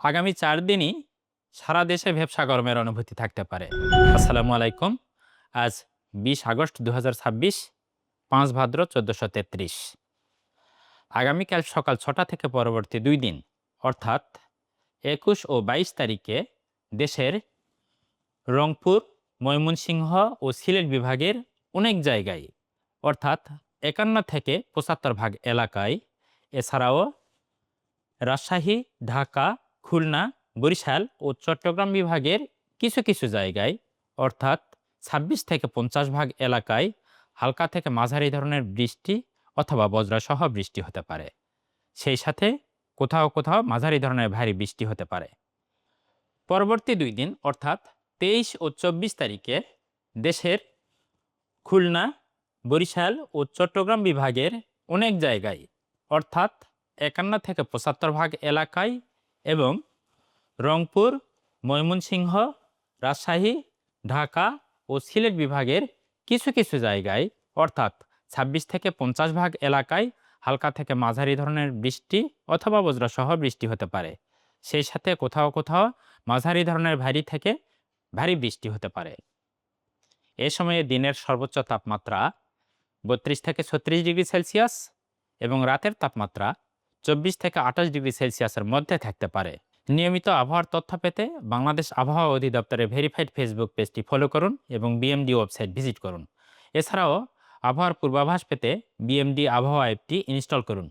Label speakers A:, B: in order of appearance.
A: আগামী ৪ দিনই সারা দেশে ভ্যাপসা গরমের অনুভূতি থাকতে পারে। আসসালামু আলাইকুম। আজ ২০ আগস্ট ২০২৬, ৫ ভাদ্র ১৪৩৩। আগামীকাল সকাল ৬টা থেকে পরবর্তী ২ দিন অর্থাৎ ২১ ও ২২ তারিখে দেশের রংপুর, ময়মনসিংহ ও সিলেট বিভাগের অনেক জায়গায় অর্থাৎ ৫১ থেকে ৭৫% এলাকায়, এছাড়াও রাজশাহী, ঢাকা, খুলনা, বরিশাল ও চট্টগ্রাম বিভাগের কিছু কিছু জায়গায় অর্থাৎ ২৬ থেকে ৫০% এলাকায় হালকা থেকে মাঝারি ধরনের বৃষ্টি অথবা বজ্রসহ বৃষ্টি হতে পারে। সেই সাথে কোথাও কোথাও মাঝারি ধরনের ভারী বৃষ্টি হতে পারে। পরবর্তী ২ দিন অর্থাৎ ২৩ ও ২৪ তারিখে দেশের খুলনা, বরিশাল ও চট্টগ্রাম বিভাগের অনেক জায়গায় অর্থাৎ ৫১ থেকে ৭৫% এলাকায় এবং রংপুর, ময়মনসিংহ, রাজশাহী, ঢাকা ও সিলেট বিভাগের কিছু কিছু জায়গায় অর্থাৎ ২৬ থেকে ৫০% এলাকায় হালকা থেকে মাঝারি ধরনের বৃষ্টি অথবা বজ্রসহ বৃষ্টি হতে পারে। সেই সাথে কোথাও কোথাও মাঝারি ধরনের ভারী থেকে ভারী বৃষ্টি হতে পারে। এ সময়ে দিনের সর্বোচ্চ তাপমাত্রা ৩২ থেকে ৩৬ ডিগ্রি সেলসিয়াস এবং রাতের তাপমাত্রা ২৪ থেকে ২৮ ডিগ্রি সেলসিয়াসের মধ্যে থাকতে পারে। নিয়মিত আবহাওয়ার তথ্য পেতে বাংলাদেশ আবহাওয়া অধিদপ্তরের ভেরিফাইড ফেসবুক পেজটি ফলো করুন এবং বিএমডি ওয়েবসাইট ভিজিট করুন। এছাড়াও আবহাওয়ার পূর্বাভাস পেতে বিএমডি আবহাওয়া অ্যাপটি ইনস্টল করুন।